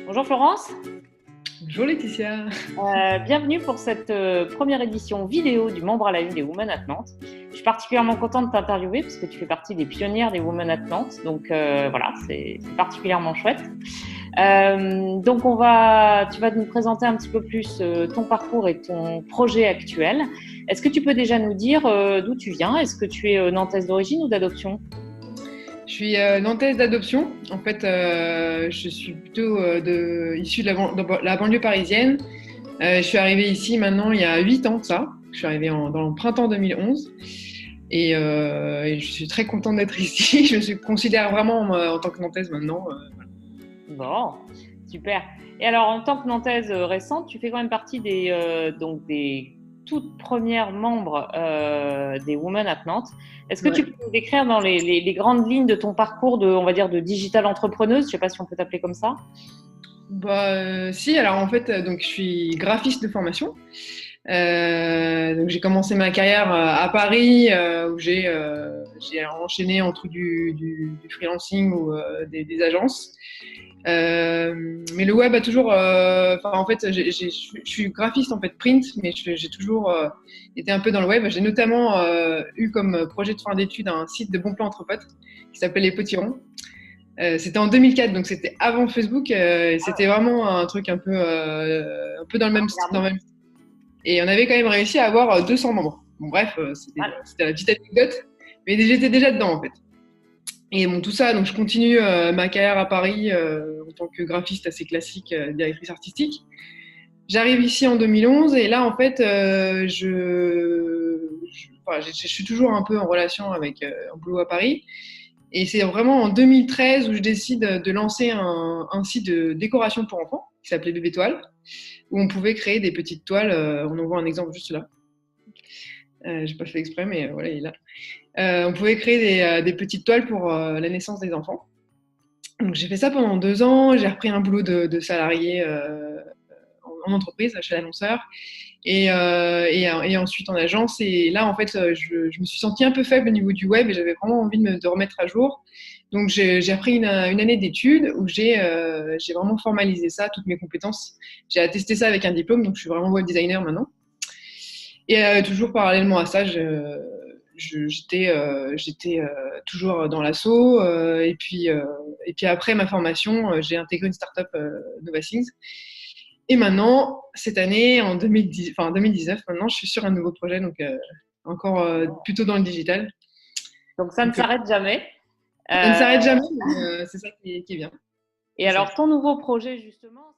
Bonjour Florence, Bonjour Laetitia. bienvenue pour cette première édition vidéo du Membre à la Une des Women at Nantes. Je suis particulièrement contente de t'interviewer parce que tu fais partie des pionnières des Women at Nantes, donc voilà, c'est particulièrement chouette. Donc tu vas nous présenter un petit peu plus ton parcours et ton projet actuel. Est-ce que tu peux déjà nous dire d'où tu viens? Est-ce que tu es nantaise d'origine ou d'adoption? Je suis nantaise d'adoption. En fait, je suis plutôt issue de la banlieue parisienne. Je suis arrivée ici maintenant il y a 8 ans de ça. Je suis arrivée dans le printemps 2011 et je suis très contente d'être ici. Je me considère vraiment en tant que nantaise maintenant. Bon, super. Et alors, en tant que nantaise récente, tu fais quand même partie des toutes premières membres des Women at Nantes. Est-ce que Ouais. tu peux nous décrire dans les grandes lignes de ton parcours on va dire, de digital entrepreneuse? Je ne sais pas si on peut t'appeler comme ça. Si, alors en fait, donc je suis graphiste de formation. Donc j'ai commencé ma carrière à Paris où j'ai enchaîné entre du freelancing ou des agences. Mais le web a toujours, en fait, je suis graphiste en fait print, mais j'ai toujours été un peu dans le web. J'ai notamment eu comme projet de fin d'études un site de bons plans entre potes qui s'appelle Les Potirons. C'était en 2004, donc c'était avant Facebook. Et c'était vraiment un truc un peu dans le même style. Et on avait quand même réussi à avoir 200 membres. Bon, bref, c'était la petite anecdote, mais j'étais déjà dedans en fait. Et bon, tout ça, donc je continue ma carrière à Paris en tant que graphiste assez classique, directrice artistique. J'arrive ici en 2011 et là, en fait, je suis toujours un peu en relation avec un boulot à Paris. Et c'est vraiment en 2013 où je décide de lancer un site de décoration pour enfants qui s'appelait Bébé Toile, où on pouvait créer des petites toiles. On en voit un exemple juste là. J'ai pas fait exprès, mais voilà, il est là. On pouvait créer des petites toiles pour la naissance des enfants. Donc j'ai fait ça pendant 2 ans. J'ai repris un boulot de salarié en entreprise chez l'annonceur et ensuite en agence. Et là, en fait, je me suis sentie un peu faible au niveau du web et j'avais vraiment envie de remettre à jour. Donc j'ai repris une année d'études où j'ai vraiment formalisé ça, toutes mes compétences. J'ai attesté ça avec un diplôme, donc je suis vraiment web designer maintenant. Et toujours parallèlement à ça, j'étais toujours dans l'asso. Et puis après ma formation, j'ai intégré une startup Novasings. Et maintenant, cette année, en 2019, maintenant, je suis sur un nouveau projet, donc encore plutôt dans le digital. Donc, ça ne Donc, s'arrête jamais. ça ne Euh, s'arrête jamais, mais c'est ça qui est bien. et alors, ton nouveau projet, justement,